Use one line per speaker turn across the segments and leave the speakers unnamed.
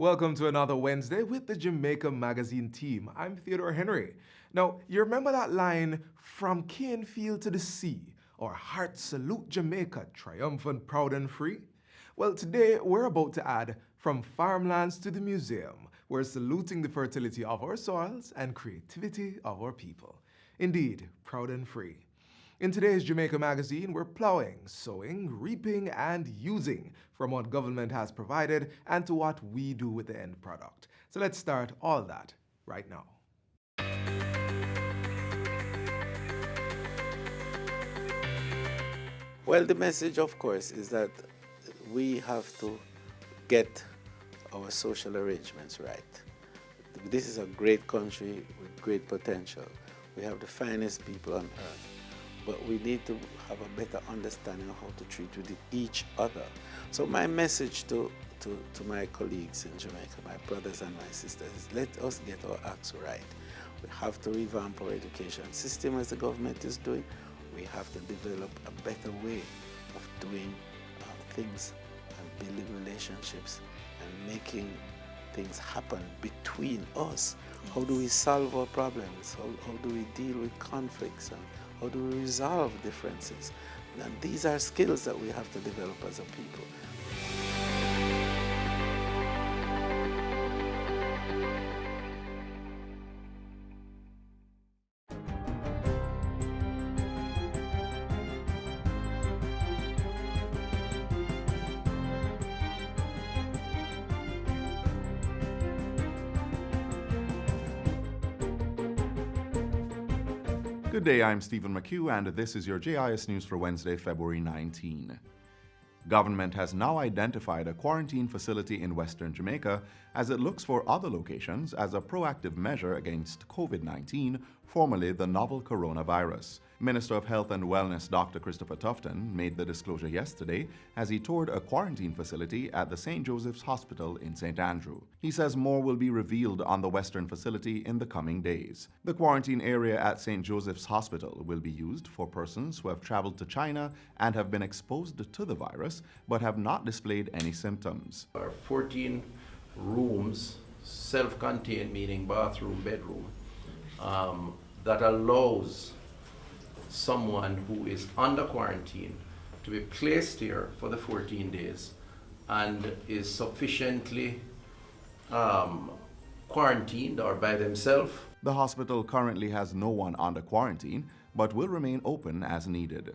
Welcome to another Wednesday with the Jamaica Magazine team. I'm Theodore Henry. Now, you remember that line, "From Canefield to the sea, our hearts salute Jamaica, triumphant, proud and free"? Well, today we're about to add, "From farmlands to the museum, we're saluting the fertility of our soils and creativity of our people." Indeed, proud and free. In today's Jamaica Magazine, we're plowing, sowing, reaping, and using from what government has provided and to what we do with the end product. So let's start all that right now.
Well, the message, of course, is that we have to get our social arrangements right. This is a great country with great potential. We have the finest people on earth. But we need to have a better understanding of how to treat with each other. So my message to my colleagues in Jamaica, my brothers and my sisters, is let us get our acts right. We have to revamp our education system as the government is doing. We have to develop a better way of doing things and building relationships and making things happen between us. How do we solve our problems? How do we deal with conflicts? And how do we resolve differences? And these are skills that we have to develop as a people.
Good day, I'm Stephen McHugh, and this is your JIS News for Wednesday, February 19. Government has now identified a quarantine facility in Western Jamaica as it looks for other locations as a proactive measure against COVID-19, formerly the novel coronavirus. Minister of Health and Wellness Dr. Christopher Tufton made the disclosure yesterday as he toured a quarantine facility at the St. Joseph's Hospital in St. Andrew. He says more will be revealed on the Western facility in the coming days. The quarantine area at St. Joseph's Hospital will be used for persons who have traveled to China and have been exposed to the virus but have not displayed any symptoms.
There are 14 rooms, self-contained, meaning bathroom, bedroom, that allows someone who is under quarantine to be placed here for the 14 days and is sufficiently quarantined or by themselves.
The hospital currently has no one under quarantine, but will remain open as needed.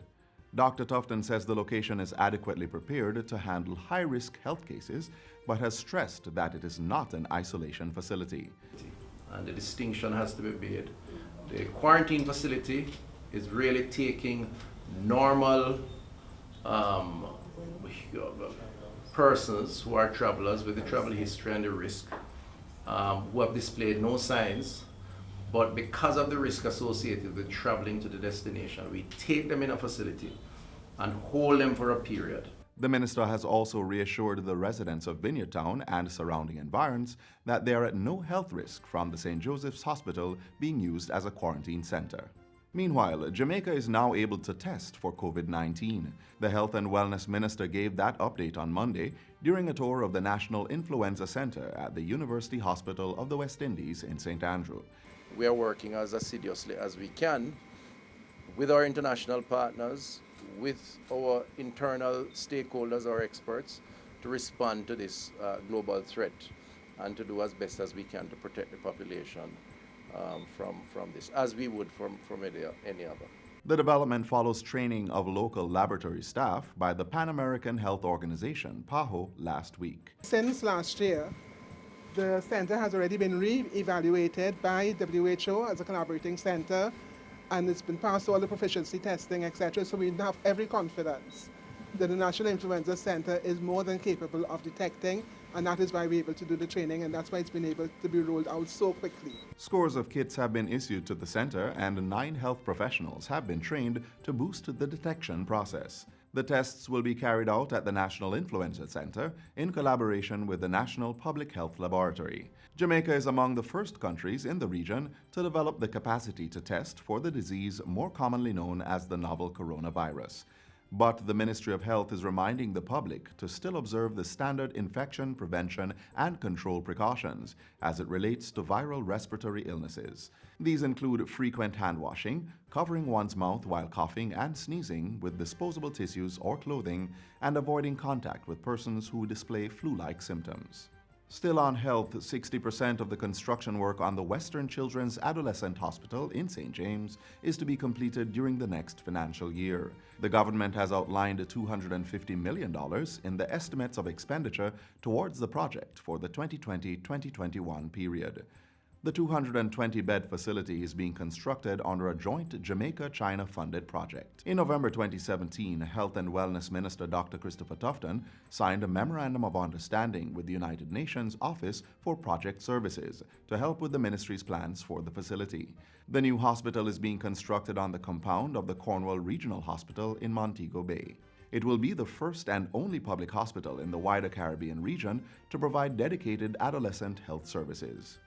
Dr. Tufton says the location is adequately prepared to handle high-risk health cases, but has stressed that it is not an isolation facility.
And the distinction has to be made. The quarantine facility is really taking normal persons who are travelers with the travel history and the risk, who have displayed no signs, but because of the risk associated with traveling to the destination, we take them in a facility and hold them for a period.
The minister has also reassured the residents of Vineyard Town and surrounding environs that they are at no health risk from the St. Joseph's Hospital being used as a quarantine center. Meanwhile, Jamaica is now able to test for COVID-19. The Health and Wellness Minister gave that update on Monday during a tour of the National Influenza Center at the University Hospital of the West Indies in St. Andrew.
We are working as assiduously as we can with our international partners, with our internal stakeholders, our experts, to respond to this global threat and to do as best as we can to protect the population from this, as we would from any other.
The development follows training of local laboratory staff by the Pan American Health Organization, PAHO, last week.
Since last year, the center has already been re-evaluated by WHO as a collaborating center, and it's been passed all the proficiency testing, etc. So we have every confidence that the National Influenza Center is more than capable of detecting, and that is why we're able to do the training, and that's why it's been able to be rolled out so quickly.
Scores of kits have been issued to the center, and 9 health professionals have been trained to boost the detection process. The tests will be carried out at the National Influenza Center in collaboration with the National Public Health Laboratory. Jamaica is among the first countries in the region to develop the capacity to test for the disease more commonly known as the novel coronavirus. But the Ministry of Health is reminding the public to still observe the standard infection prevention and control precautions as it relates to viral respiratory illnesses. These include frequent hand washing, covering one's mouth while coughing and sneezing with disposable tissues or clothing, and avoiding contact with persons who display flu-like symptoms. Still on health, 60% of the construction work on the Western Children's Adolescent Hospital in St. James is to be completed during the next financial year. The government has outlined $250 million in the estimates of expenditure towards the project for the 2020-2021 period. The 220-bed facility is being constructed under a joint Jamaica-China funded project. In November 2017, Health and Wellness Minister Dr. Christopher Tufton signed a Memorandum of Understanding with the United Nations Office for Project Services to help with the ministry's plans for the facility. The new hospital is being constructed on the compound of the Cornwall Regional Hospital in Montego Bay. It will be the first and only public hospital in the wider Caribbean region to provide dedicated adolescent health services.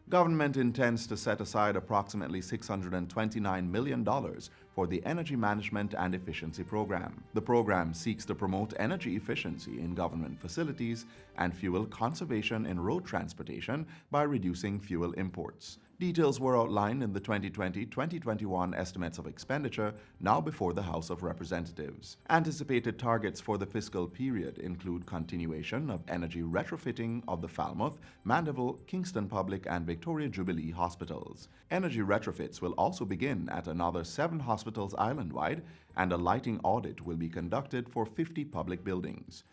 Government intends to set aside approximately $629 million for the Energy Management and Efficiency Program. The program seeks to promote energy efficiency in government facilities and fuel conservation in road transportation by reducing fuel imports. Details were outlined in the 2020-2021 estimates of expenditure now before the House of Representatives. Anticipated targets for the fiscal period include continuation of energy retrofitting of the Falmouth, Mandeville, Kingston Public and Victoria Jubilee hospitals. Energy retrofits will also begin at another 7 hospitals island-wide, and a lighting audit will be conducted for 50 public buildings.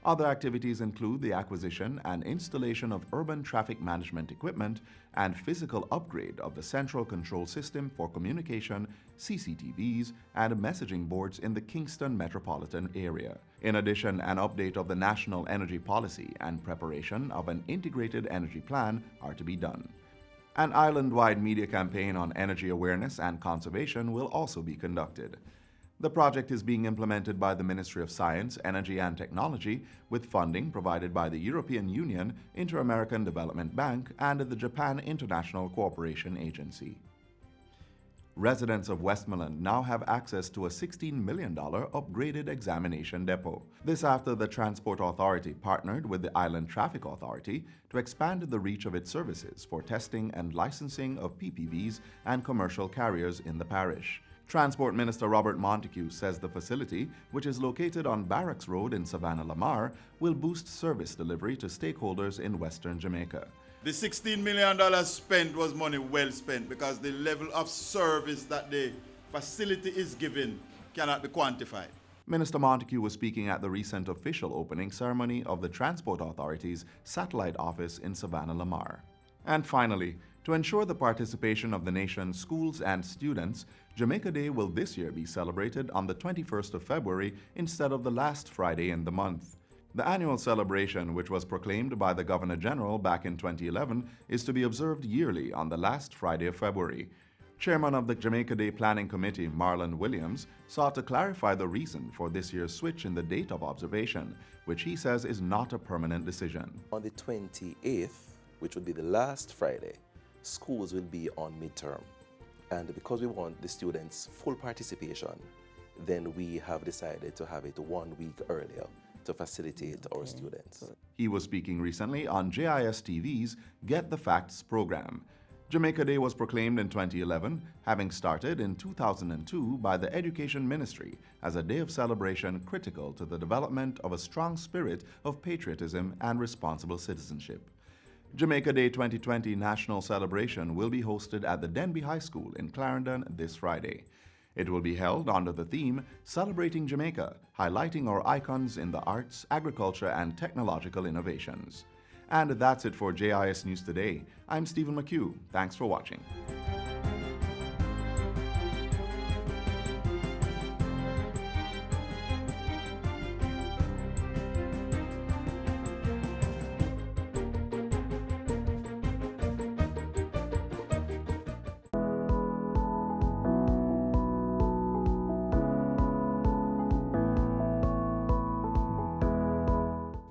Other activities include the acquisition and installation of urban traffic management equipment and physical upgrade of the central control system for communication, CCTVs, and messaging boards in the Kingston metropolitan area. In addition, an update of the national energy policy and preparation of an integrated energy plan are to be done. An island-wide media campaign on energy awareness and conservation will also be conducted. The project is being implemented by the Ministry of Science, Energy and Technology with funding provided by the European Union, Inter-American Development Bank, and the Japan International Cooperation Agency. Residents of Westmoreland now have access to a $16 million upgraded examination depot. This after the Transport Authority partnered with the Island Traffic Authority to expand the reach of its services for testing and licensing of PPVs and commercial carriers in the parish. Transport Minister Robert Montego says the facility, which is located on Barracks Road in Savannah-Lamar, will boost service delivery to stakeholders in Western Jamaica.
The $16 million spent was money well spent because the level of service that the facility is giving cannot be quantified.
Minister Montego was speaking at the recent official opening ceremony of the Transport Authority's satellite office in Savannah-Lamar. And finally, to ensure the participation of the nation's schools and students, Jamaica Day will this year be celebrated on the 21st of February instead of the last Friday in the month. The annual celebration, which was proclaimed by the Governor-General back in 2011, is to be observed yearly on the last Friday of February. Chairman of the Jamaica Day Planning Committee, Marlon Williams, sought to clarify the reason for this year's switch in the date of observation, which he says is not a permanent decision.
On the 28th, which would be the last Friday, schools will be on midterm. And because we want the students' full participation, then we have decided to have it 1 week earlier to facilitate our students.
He was speaking recently on JIS TV's Get the Facts program. Jamaica Day was proclaimed in 2011, having started in 2002 by the Education Ministry as a day of celebration critical to the development of a strong spirit of patriotism and responsible citizenship. Jamaica Day 2020 National Celebration will be hosted at the Denby High School in Clarendon this Friday. It will be held under the theme Celebrating Jamaica, highlighting our icons in the arts, agriculture, and technological innovations. And that's it for JIS News Today. I'm Stephen McHugh. Thanks for watching.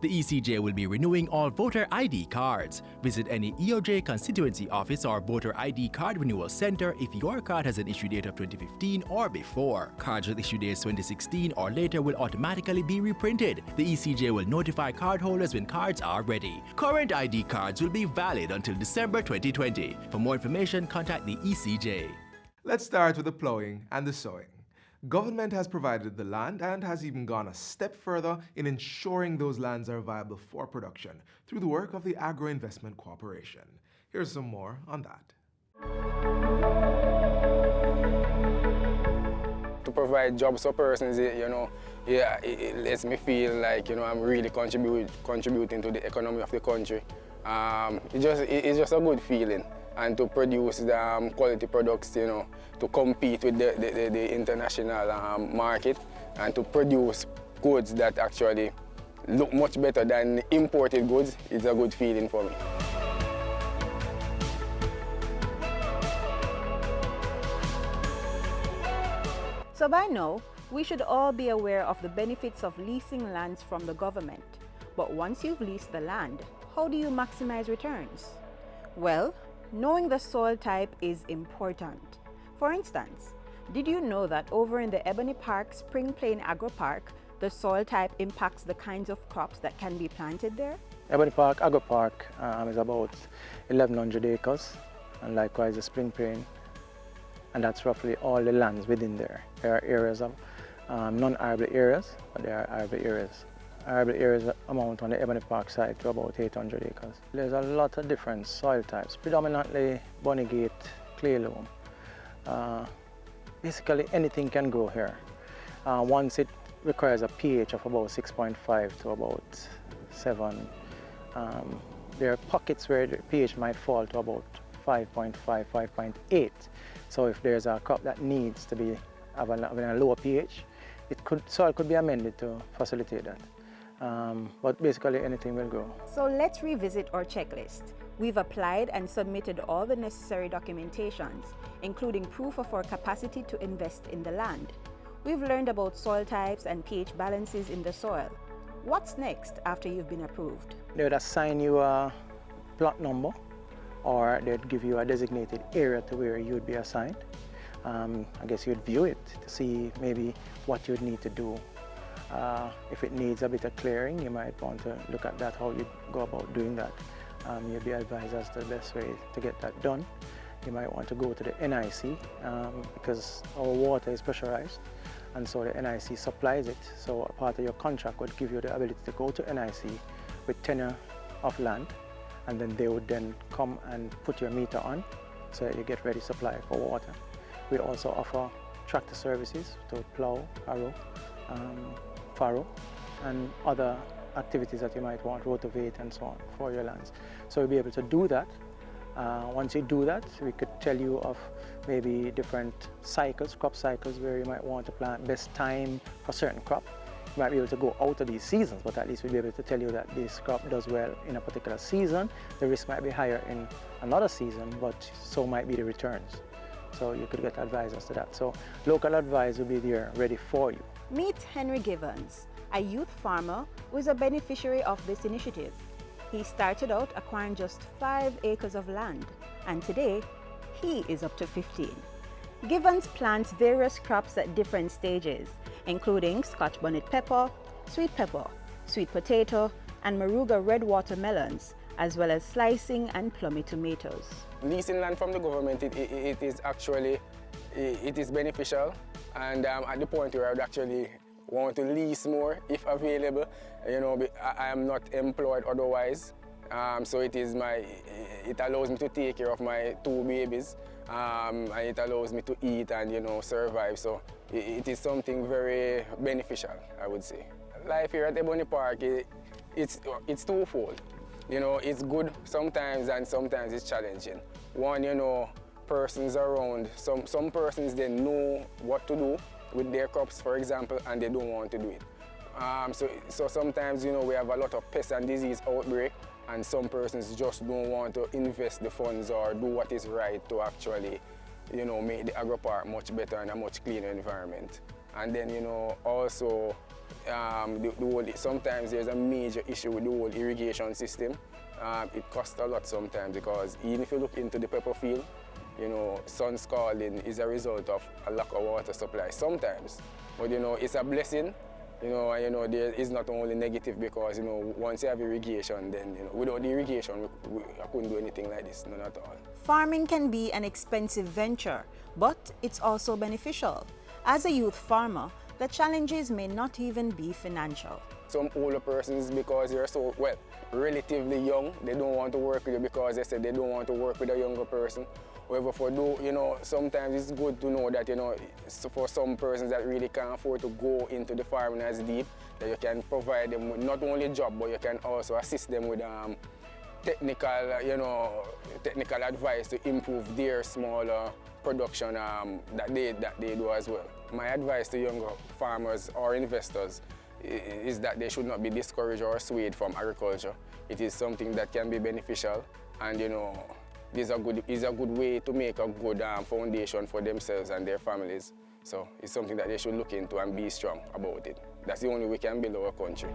The ECJ will be renewing all voter ID cards. Visit any EOJ constituency office or voter ID card renewal center if your card has an issue date of 2015 or before. Cards with issue dates 2016 or later will automatically be reprinted. The ECJ will notify cardholders when cards are ready. Current ID cards will be valid until December 2020. For more information, contact the ECJ.
Let's start with the plowing and the sowing. Government has provided the land and has even gone a step further in ensuring those lands are viable for production through the work of the Agro-Investment Corporation. Here's some more on that.
To provide jobs for persons, it lets me feel like, I'm really contributing to the economy of the country. It's just a good feeling. And to produce the quality products, to compete with the international market, and to produce goods that actually look much better than imported goods is a good feeling for me.
So by now, we should all be aware of the benefits of leasing lands from the government. But once you've leased the land, how do you maximize returns? Well, knowing the soil type is important. For instance, did you know that over in the Ebony Park Spring Plain Agro Park, the soil type impacts the kinds of crops that can be planted there?
Ebony Park Agro Park is about 1,100 acres, and likewise the Spring Plain, and that's roughly all the lands within there. There are areas of non-arable areas, but there are arable areas. Arable areas amount on the Ebony Park side to about 800 acres. There's a lot of different soil types, predominantly Bonegate, clay loam. Basically anything can grow here. Once it requires a pH of about 6.5 to about 7. There are pockets where the pH might fall to about 5.5, 5.8. So if there's a crop that needs to be having a lower pH, soil could be amended to facilitate that. But basically anything will grow.
So let's revisit our checklist. We've applied and submitted all the necessary documentations, including proof of our capacity to invest in the land. We've learned about soil types and pH balances in the soil. What's next after you've been approved?
They would assign you a plot number, or they'd give you a designated area to where you'd be assigned. I guess you'd view it to see maybe what you'd need to do. If it needs a bit of clearing, you might want to look at that, how you go about doing that. You'll be advised as to the best way to get that done. You might want to go to the NIC because our water is pressurized, and so the NIC supplies it. So a part of your contract would give you the ability to go to NIC with tenure of land, and then they would then come and put your meter on so that you get ready supply for water. We also offer tractor services to plow, harrow, farrow, and other activities that you might want, rotovate and so on, for your lands. So we'll be able to do that. Once you do that, we could tell you of maybe different cycles, crop cycles, where you might want to plant, best time for certain crop. You might be able to go out of these seasons, but at least we'll be able to tell you that this crop does well in a particular season. The risk might be higher in another season, but so might be the returns. So you could get advice as to that. So local advice will be there ready for you.
Meet Henry Givens, a youth farmer who is a beneficiary of this initiative. He started out acquiring just 5 acres of land, and today he is up to 15. Givens plants various crops at different stages, including Scotch bonnet pepper, sweet potato, and Maruga red watermelons, as well as slicing and plummy tomatoes.
Leasing land from the government, it is beneficial, and at the point where I would actually want to lease more if available. I am not employed otherwise, so it allows me to take care of my 2 babies, and it allows me to eat and survive. So it is something very beneficial, I would say. Life here at Ebony Park, it's twofold. It's good sometimes, and sometimes it's challenging. One, persons around, some persons, they know what to do with their crops, for example, and they don't want to do it. So sometimes, we have a lot of pest and disease outbreak, and some persons just don't want to invest the funds or do what is right to actually, make the agro park much better and a much cleaner environment. And then, also sometimes there's a major issue with the whole irrigation system. It costs a lot sometimes because even if you look into the pepper field, sun scalding is a result of a lack of water supply sometimes. But it's a blessing, and there is not only negative because once you have irrigation, then without the irrigation I couldn't do anything like this, none at all.
Farming can be an expensive venture, but it's also beneficial. As a youth farmer, the challenges may not even be financial.
Some older persons, because they're so, relatively young, they don't want to work with you because they said they don't want to work with a younger person. However, sometimes it's good to know that, for some persons that really can't afford to go into the farming as deep, that you can provide them with not only a job, but you can also assist them with technical advice to improve their smaller production that they do as well. My advice to younger farmers or investors is that they should not be discouraged or swayed from agriculture. It is something that can be beneficial, and this is a good way to make a good foundation for themselves and their families. So it's something that they should look into and be strong about it. That's the only way we can build our country.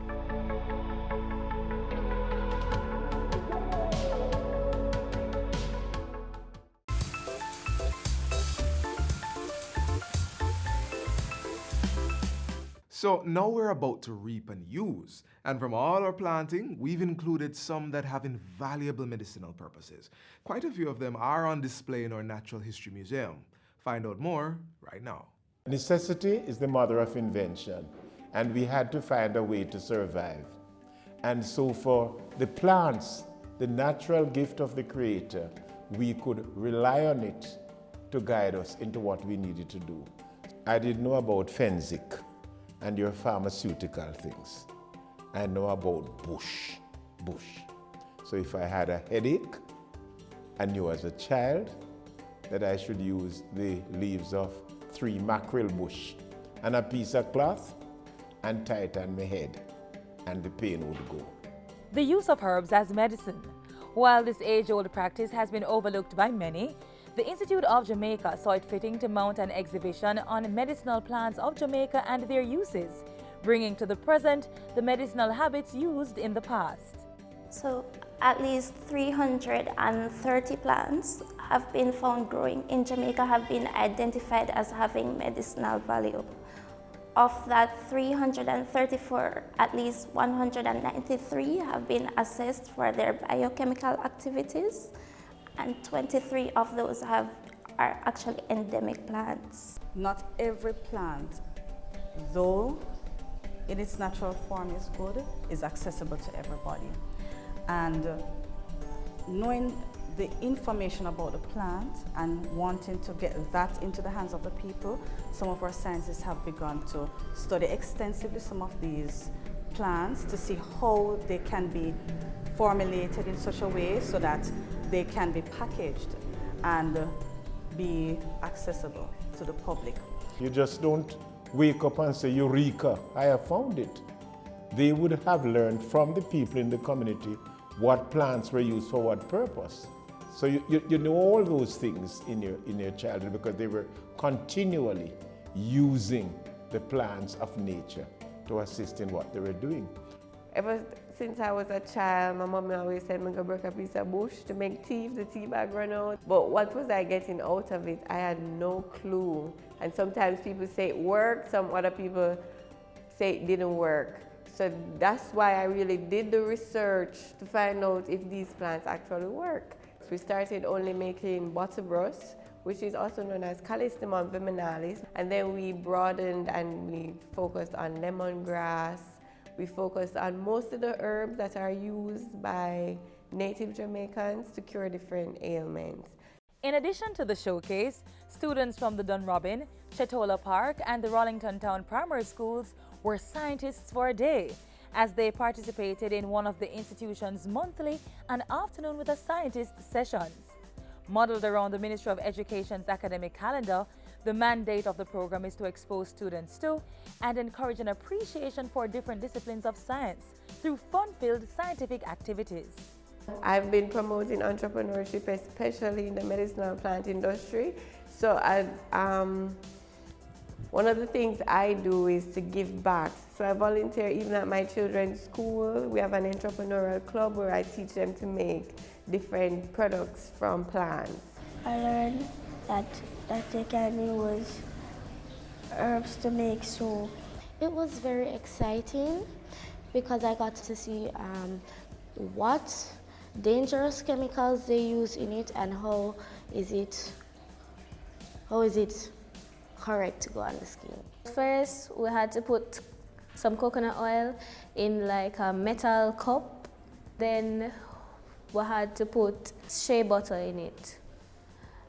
So now we're about to reap and use. And from all our planting, we've included some that have invaluable medicinal purposes. Quite a few of them are on display in our Natural History Museum. Find out more right now.
Necessity is the mother of invention, and we had to find a way to survive. And so for the plants, the natural gift of the Creator, we could rely on it to guide us into what we needed to do. I didn't know about Fenzik and your pharmaceutical things. I know about bush. So if I had a headache, I knew as a child that I should use the leaves of 3 mackerel bush and a piece of cloth and tie it on my head, and the pain would go.
The use of herbs as medicine. While this age-old practice has been overlooked by many, the Institute of Jamaica saw it fitting to mount an exhibition on medicinal plants of Jamaica and their uses, bringing to the present the medicinal habits used in the past.
So at least 330 plants have been found growing in Jamaica, have been identified as having medicinal value. Of that 334, at least 193 have been assessed for their biochemical activities, and 23 of those are actually endemic plants.
Not every plant, though in its natural form is good, is accessible to everybody. And knowing the information about the plant and wanting to get that into the hands of the people, some of our scientists have begun to study extensively some of these plants to see how they can be formulated in such a way so that they can be packaged and be accessible to the public.
You just don't wake up and say, Eureka, I have found it. They would have learned from the people in the community what plants were used for what purpose. So you know all those things in your childhood because they were continually using the plants of nature to assist in what they were doing.
Ever since I was a child, my mom always said me go break a piece of bush to make tea if the tea bag run out. But what was I getting out of it? I had no clue. And sometimes people say it worked, some other people say it didn't work. So that's why I really did the research to find out if these plants actually work. We started only making butterbrush, which is also known as Callistemon viminalis. And then we broadened and we focused on lemongrass. We focused on most of the herbs that are used by native Jamaicans to cure different ailments.
In addition to the showcase, students from the Dunrobin, Chetola Park, and the Rollington Town primary schools were scientists for a day, as they participated in one of the institution's monthly and afternoon with a scientist sessions. Modeled around the Ministry of Education's academic calendar, the mandate of the program is to expose students to and encourage an appreciation for different disciplines of science through fun-filled scientific activities.
I've been promoting entrepreneurship, especially in the medicinal plant industry. So One of the things I do is to give back. So I volunteer even at my children's school. We have an entrepreneurial club where I teach them to make different products from plants.
I learned that they can use herbs to make soap.
It was very exciting because I got to see what dangerous chemicals they use in it and how is it correct to go on the skin.
First, we had to put some coconut oil in like a metal cup. Then we had to put shea butter in it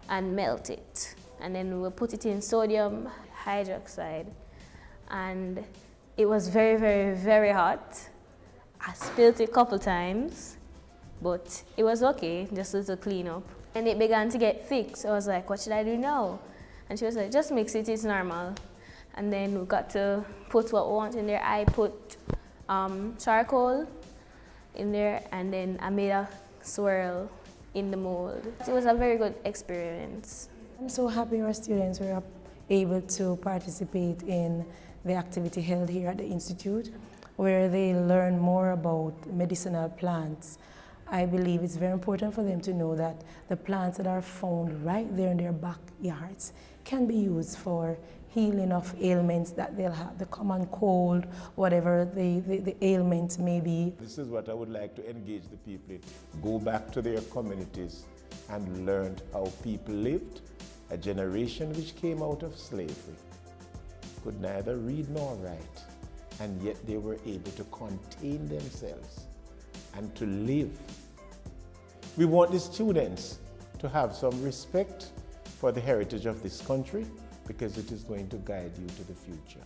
and melt it. And then we put it in sodium hydroxide. And it was very, very, very hot. I spilled it a couple times, but it was okay, just a little clean up. And it began to get thick, so I was like, what should I do now? And she was like, just mix it, it's normal. And then we got to put what we want in there. I put charcoal in there, and then I made a swirl in the mold. It was a very good experience.
I'm so happy our students were able to participate in the activity held here at the Institute, where they learn more about medicinal plants. I believe it's very important for them to know that the plants that are found right there in their backyards can be used for healing of ailments that they'll have, the common cold, whatever the ailment may be.
This is what I would like to engage the people in. Go back to their communities and learn how people lived, a generation which came out of slavery, could neither read nor write, and yet they were able to contain themselves and to live. We want the students to have some respect for the heritage of this country because it is going to guide you to the future.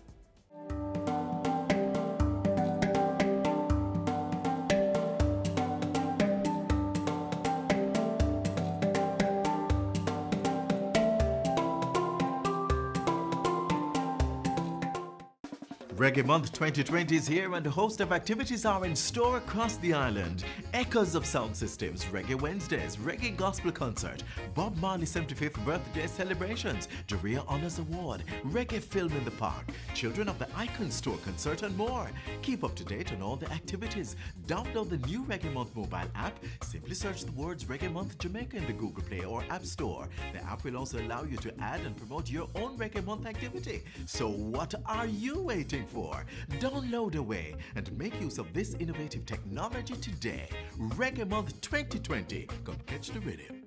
Reggae Month 2020 is here and a host of activities are in store across the island. Echoes of sound systems, Reggae Wednesdays, Reggae Gospel Concert, Bob Marley's 75th birthday celebrations, Jaria Honours Award, Reggae Film in the Park, Children of the Icon Store concert and more. Keep up to date on all the activities. Download the new Reggae Month mobile app. Simply search the words Reggae Month Jamaica in the Google Play or App Store. The app will also allow you to add and promote your own Reggae Month activity. So what are you waiting for? Download away and make use of this innovative technology today. Reggae Month 2020. Come catch the rhythm.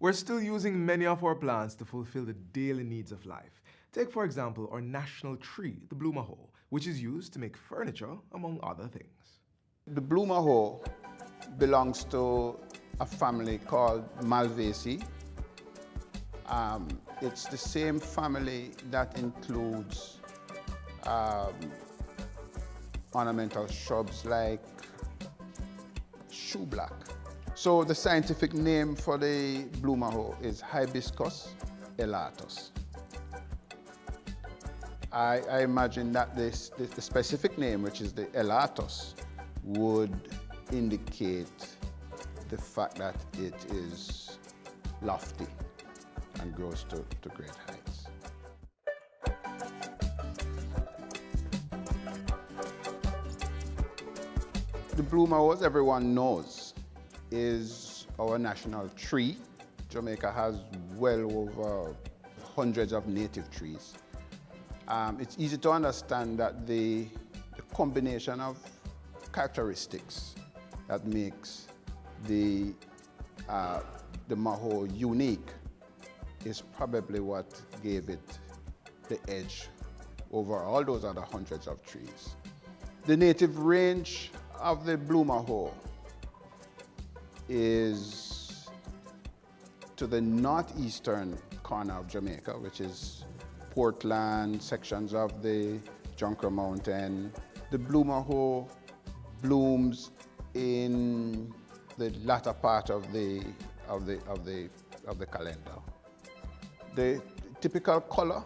We're still using many of our plants to fulfill the daily needs of life. Take, for example, our national tree, the blue maho, which is used to make furniture, among other things.
The blue maho belongs to a family called Malvaceae. It's the same family that includes ornamental shrubs like shoeblack. So the scientific name for the blue maho is Hibiscus elatus. I imagine that the specific name, which is the elatus, would indicate the fact that it is lofty and grows to great heights. The blue maho, as everyone knows, is our national tree. Jamaica has well over hundreds of native trees. It's easy to understand that the combination of characteristics that makes the maho unique is probably what gave it the edge over all those other hundreds of trees. The native range of the blue maho is to the northeastern corner of Jamaica, which is Portland, sections of the Jonker Mountain. The blue maho blooms in the latter part of the calendar. The typical color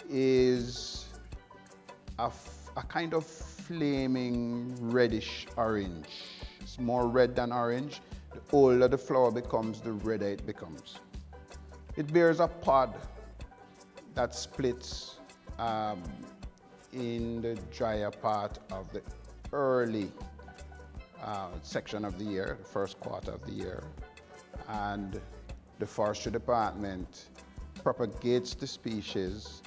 is a kind of flaming reddish orange. It's more red than orange. The older the flower becomes, the redder it becomes. It bears a pod that splits in the drier part of the early section of the year, the first quarter of the year. And the forestry department propagates the species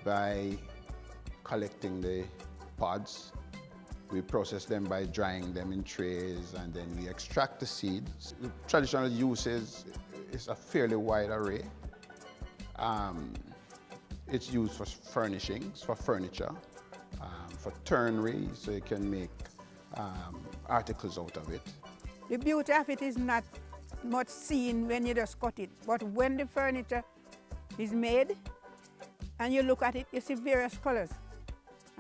by collecting the pods. We process them by drying them in trays, and then we extract the seeds. The traditional uses is a fairly wide array. It's used for furnishings, for furniture, for turnery, so you can make articles out of it.
The beauty of it is not much seen when you just cut it, but when the furniture is made and you look at it, you see various colors,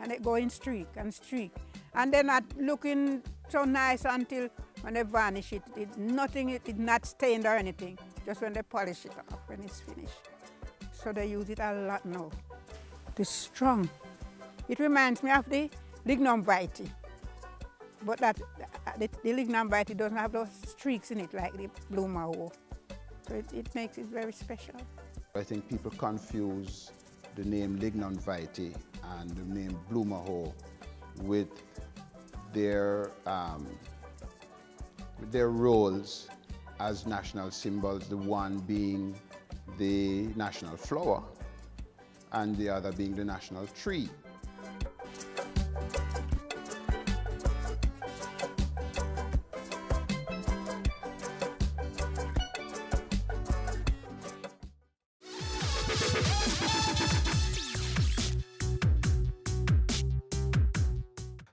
and they go in streak and streak. And they're not looking so nice until when they varnish it. It's not stained or anything, just when they polish it off when it's finished. So they use it a lot now. It's strong. It reminds me of the lignum vitae, but the lignum vitae doesn't have those streaks in it like the blue maho. So it makes it very special.
I think people confuse the name lignum vitae and the name blue maho with their roles as national symbols, the one being the national flower and the other being the national tree.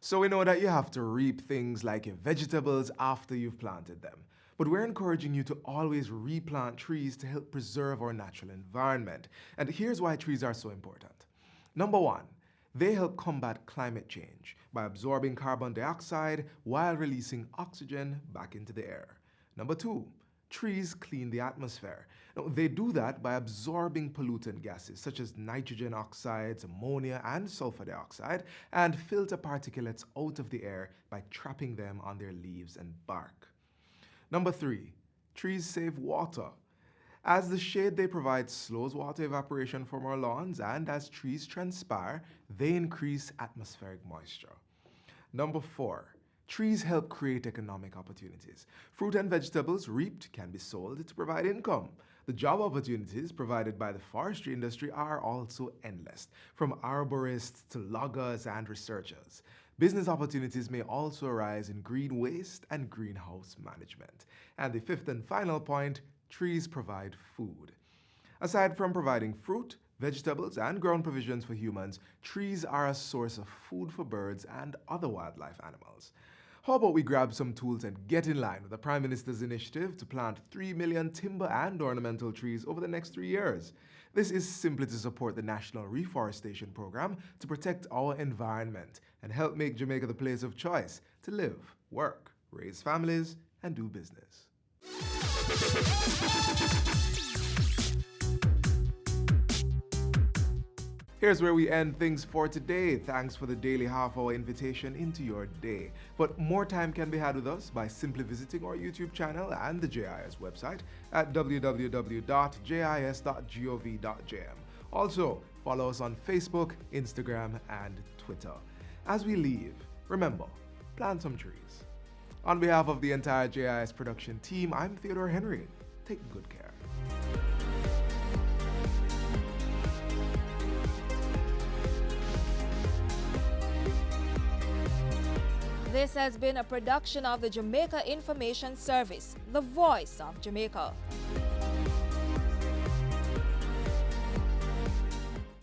So we know that you have to reap things like your vegetables after you've planted them. But we're encouraging you to always replant trees to help preserve our natural environment. And here's why trees are so important. Number one, they help combat climate change by absorbing carbon dioxide while releasing oxygen back into the air. Number two, trees clean the atmosphere. Now, they do that by absorbing pollutant gases such as nitrogen oxides, ammonia, and sulfur dioxide, and filter particulates out of the air by trapping them on their leaves and bark. Number three, trees save water. As the shade they provide slows water evaporation from our lawns, and as trees transpire, they increase atmospheric moisture. Number four, trees help create economic opportunities. Fruit and vegetables reaped can be sold to provide income. The job opportunities provided by the forestry industry are also endless, from arborists to loggers and researchers. Business opportunities may also arise in green waste and greenhouse management. And the fifth and final point, trees provide food. Aside from providing fruit, vegetables, and ground provisions for humans, trees are a source of food for birds and other wildlife animals. How about we grab some tools and get in line with the Prime Minister's initiative to plant 3 million timber and ornamental trees over the next 3 years? This is simply to support the National Reforestation Program to protect our environment and help make Jamaica the place of choice to live, work, raise families, and do business. Here's where we end things for today. Thanks for the daily half-hour invitation into your day. But more time can be had with us by simply visiting our YouTube channel and the JIS website at www.jis.gov.jm. Also, follow us on Facebook, Instagram, and Twitter. As we leave, remember, plant some trees. On behalf of the entire JIS production team, I'm Theodore Henry. Take good care.
This has been a production of the Jamaica Information Service, the voice of Jamaica.